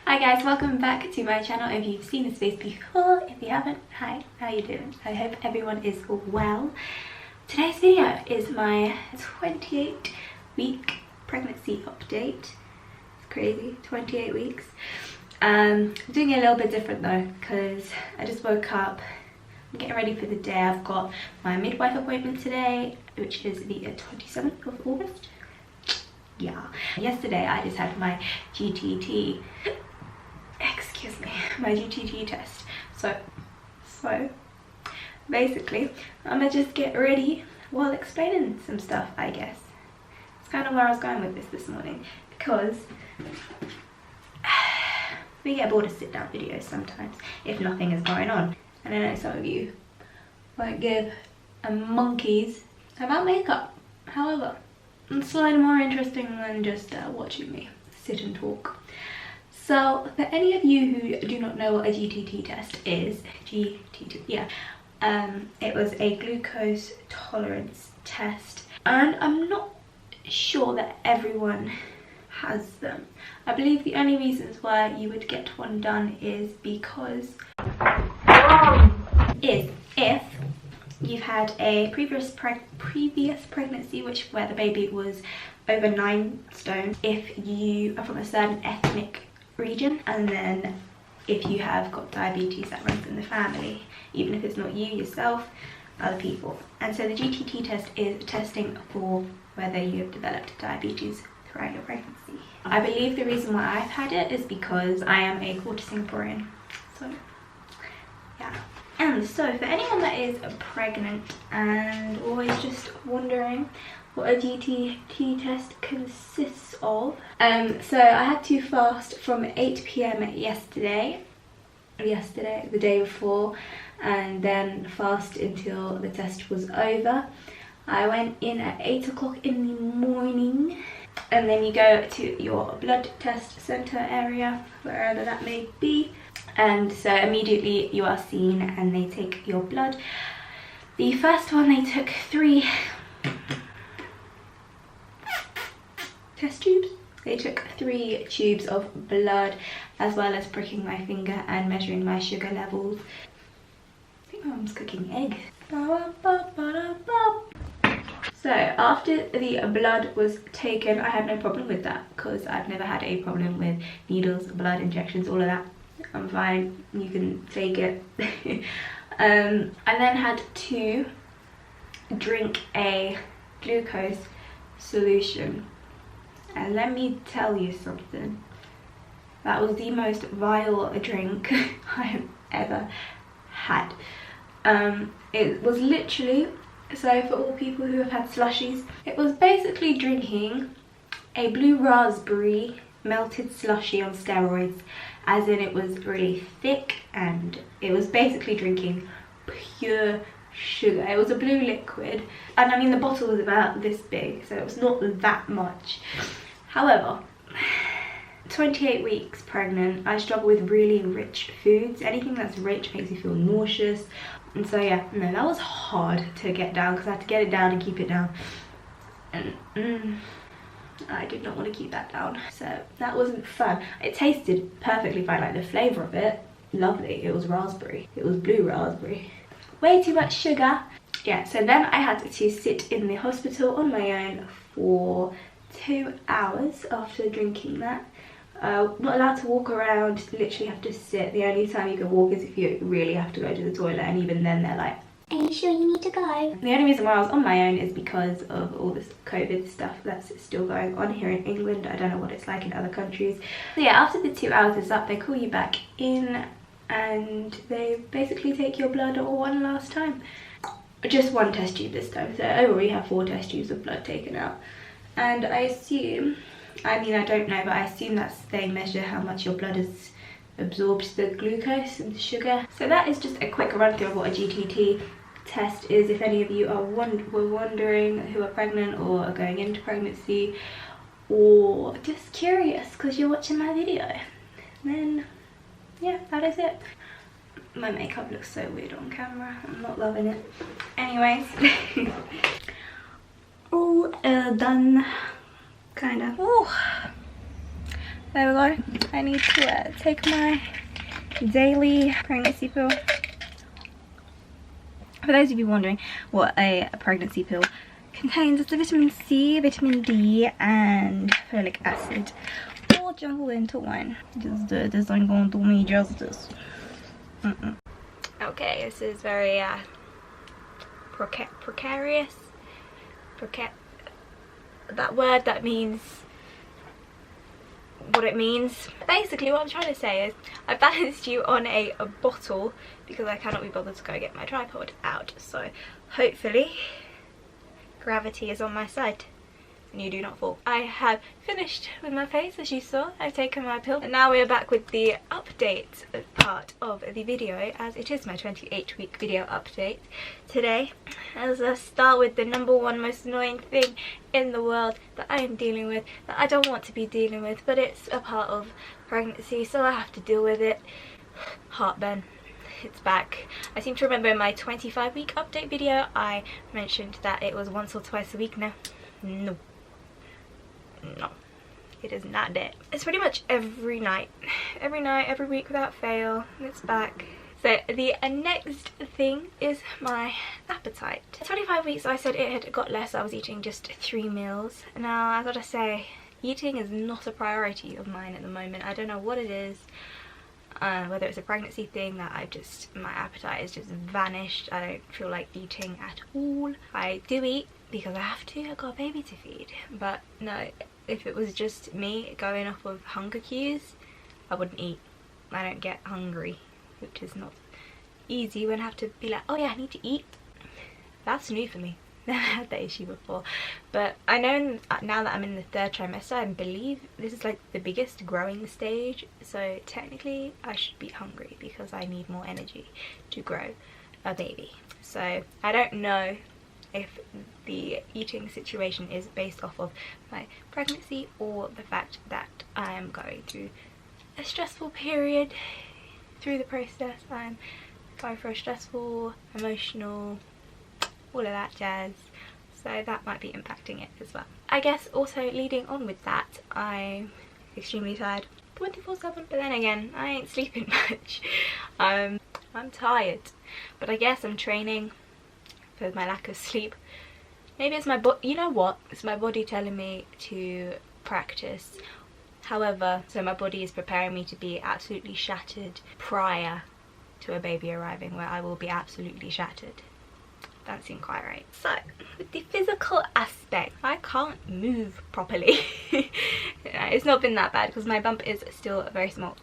Hi guys, welcome back to my channel. If you've seen this face before, if you haven't, hi, how you doing? I hope everyone is well. Today's video is my 28-week pregnancy update. It's crazy, 28 weeks. I'm doing it a little bit different though, because I just woke up. I'm getting ready for the day. I've got my midwife appointment today, which is the 27th of August. Yeah. Yesterday I just had my GTT, my GTT test. So basically I'm gonna just get ready while explaining some stuff, I guess. It's kind of where I was going with this morning, because we get bored of sit down videos sometimes if nothing is going on. And I know some of you won't give a monkeys about makeup. However, it's slightly more interesting than just watching me sit and talk. So for any of you who do not know what a GTT test is, GTT, yeah, it was a glucose tolerance test, and I'm not sure that everyone has them. I believe the only reasons why you would get one done is because if you've had a previous pregnancy where the baby was over 9 stone, if you are from a certain ethnic region, and then if you have got diabetes that runs in the family, even if it's not you yourself, other people. And so the GTT test is testing for whether you have developed diabetes throughout your pregnancy. I believe the reason why I've had it is because I am a quarter Singaporean. So yeah. And so for anyone that is pregnant and always just wondering what a GTT test consists of, so I had to fast from 8 PM yesterday, the day before, and then fast until the test was over. I went in at 8 o'clock in the morning, and then you go to your blood test center area, wherever that may be. And so immediately you are seen and they take your blood. The first one, they took 3 test tubes. They took 3 tubes of blood, as well as pricking my finger and measuring my sugar levels. I think my mum's cooking eggs. So after the blood was taken, I had no problem with that, because I've never had a problem with needles, blood, injections, all of that. I'm fine, you can take it. I then had to drink a glucose solution, and let me tell you something, that was the most vile drink I have ever had. It was literally, so for all people who have had slushies, it was basically drinking a blue raspberry melted slushie on steroids, as in it was really thick, and it was basically drinking pure sugar. It was a blue liquid, and I mean the bottle was about this big, so it was not that much. However, 28 weeks pregnant, I struggle with really rich foods. Anything that's rich makes me feel nauseous, and so yeah, no, that was hard to get down, because I had to get it down and keep it down, and I did not want to keep that down, so that wasn't fun. It tasted perfectly fine, like the flavour of it, lovely. It was raspberry, it was blue raspberry. Way too much sugar. Yeah, so then I had to sit in the hospital on my own for 2 hours after drinking that. Not allowed to walk around, literally have to sit. The only time you can walk is if you really have to go to the toilet, and even then they're like, "Are you sure you need to go?" The only reason why I was on my own is because of all this COVID stuff that's still going on here in England. I don't know what it's like in other countries. So yeah, after the 2 hours is up, they call you back in, and they basically take your blood one last time. Just 1 test tube this time, so overall you have 4 test tubes of blood taken out. And I assume, I mean I don't know, but I assume they measure how much your blood has absorbed the glucose and the sugar. So that is just a quick run through of what a GTT test is. If any of you are were wondering, who are pregnant or are going into pregnancy, or just curious because you're watching my video, then yeah, that is it. My makeup looks so weird on camera, I'm not loving it. Anyways, all done, kind of. Oh, there we go. I need to take my daily pregnancy pill. For those of you wondering what a pregnancy pill contains, it's the vitamin C, vitamin D and folic acid all jumbled into one. This ain't gonna do me justice. Okay, this is very precarious. That word that means what it means. Basically what I'm trying to say is I balanced you on a bottle because I cannot be bothered to go get my tripod out, so hopefully gravity is on my side and you do not fall. I have finished with my face, as you saw. I've taken my pill and now we're back with the update part of the video, as it is my 28-week video update today. As I start with the #1 most annoying thing in the world that I am dealing with, that I don't want to be dealing with, but it's a part of pregnancy, so I have to deal with it. Heartburn. It's back. I seem to remember in my 25-week update video I mentioned that it was once or twice a week now. No, it is not that. It's pretty much every night, every week without fail. It's back. So the next thing is my appetite. At 25 weeks I said it had got less. I was eating just 3 meals. Now I gotta say, eating is not a priority of mine at the moment. I don't know what it is. Whether it's a pregnancy thing that my appetite has just vanished. I don't feel like eating at all. I do eat because I have to. I've got a baby to feed. But no, if it was just me going off of hunger cues, I wouldn't eat. I don't get hungry, which is not easy when I have to be like, oh yeah, I need to eat. That's new for me. Never had that issue before. But I know now that I'm in the 3rd trimester, I believe this is like the biggest growing stage, so technically I should be hungry because I need more energy to grow a baby. So I don't know if the eating situation is based off of my pregnancy or the fact that I am going through a stressful period through the process. I'm going for a stressful, emotional, all of that jazz, so that might be impacting it as well. I guess also leading on with that, I'm extremely tired 24/7, but then again I ain't sleeping much. I'm tired, but I guess I'm training for my lack of sleep. Maybe it's my body, you know what, it's my body telling me to practice. However, so my body is preparing me to be absolutely shattered prior to a baby arriving, where I will be absolutely shattered. Don't seem quite right. So with the physical aspect, I can't move properly. It's not been that bad because my bump is still very small.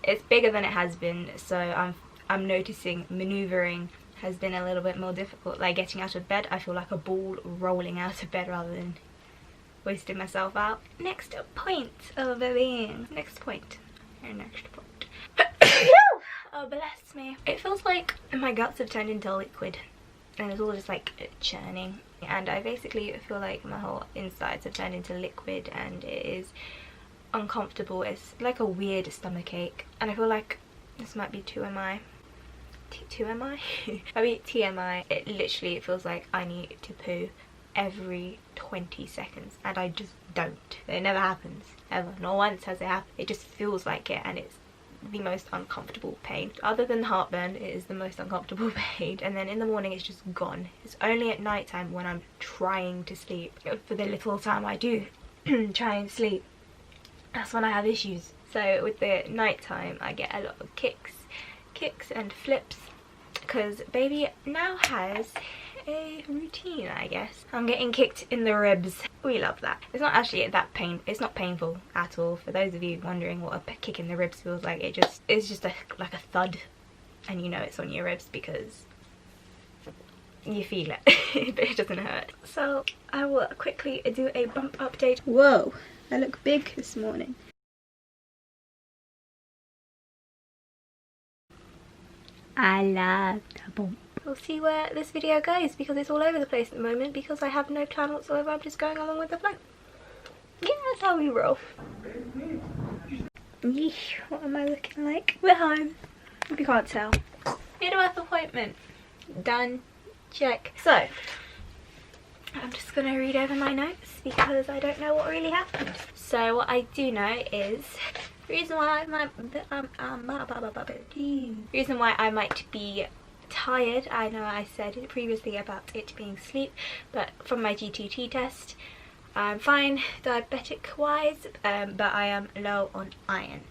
It's bigger than it has been, so I'm noticing maneuvering has been a little bit more difficult. Like getting out of bed, I feel like a ball rolling out of bed rather than wasting myself out. Next point of being. Next point. Oh bless me. It feels like my guts have turned into liquid. And it's all just like churning, and I basically feel like my whole insides have turned into liquid and it is uncomfortable. It's like a weird stomach ache, and I feel like this might be TMI. Maybe TMI. It feels like I need to poo every 20 seconds and I just don't. It never happens, ever. Not once has it happened. It just feels like it, and it's the most uncomfortable pain. Other than heartburn, it is the most uncomfortable pain, and then in the morning it's just gone. It's only at night time when I'm trying to sleep. For the little time I do try and sleep, that's when I have issues. So with the night time I get a lot of kicks and flips because baby now has a routine, I guess. I'm getting kicked in the ribs. We love that. It's not actually that it's not painful at all. For those of you wondering what a kick in the ribs feels like, it's just like a thud, and you know it's on your ribs because you feel it, but it doesn't hurt. So I will quickly do a bump update. Whoa, I look big this morning. I love the bump. We'll see where this video goes because it's all over the place at the moment because I have no plan whatsoever. I'm just going along with the flow. Yeah, that's how we roll. Yeesh, what am I looking like? We're home, if you can't tell. Midwife appointment. Done. Check. So, I'm just going to read over my notes because I don't know what really happened. So what I do know is reason why I might be tired. I know I said previously about it being sleep, but from my GTT test I'm fine diabetic wise, but I am low on iron,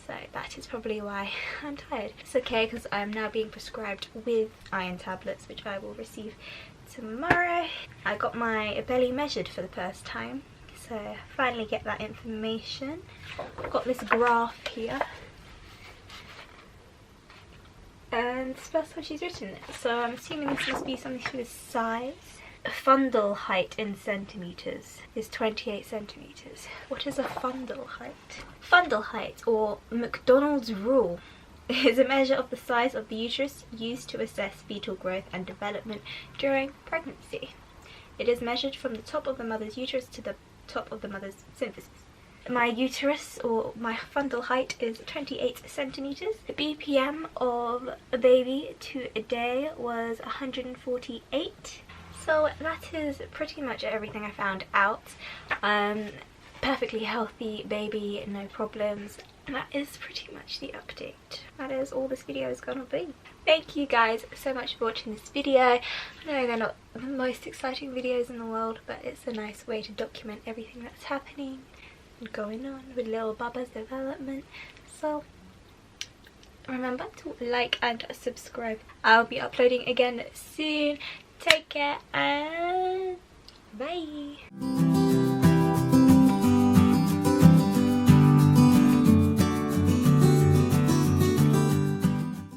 so that is probably why I'm tired. It's okay because I'm now being prescribed with iron tablets, which I will receive tomorrow. I got my belly measured for the first time, so I finally get that information. I've got this graph here, and that's what she's written. So I'm assuming this must be something to do with size. Fundal height in centimetres is 28 centimetres. What is a fundal height? Fundal height, or McDonald's rule, is a measure of the size of the uterus used to assess fetal growth and development during pregnancy. It is measured from the top of the mother's uterus to the top of the mother's symphysis. My uterus, or my fundal height, is 28 centimetres. The BPM of a baby to a day was 148. So that is pretty much everything I found out. Perfectly healthy baby, no problems. And that is pretty much the update. That is all this video is gonna be. Thank you guys so much for watching this video. I know they're not the most exciting videos in the world, but it's a nice way to document everything that's happening and going on with little Bubba's development. So remember to like and subscribe. I'll be uploading again soon. Take care and bye.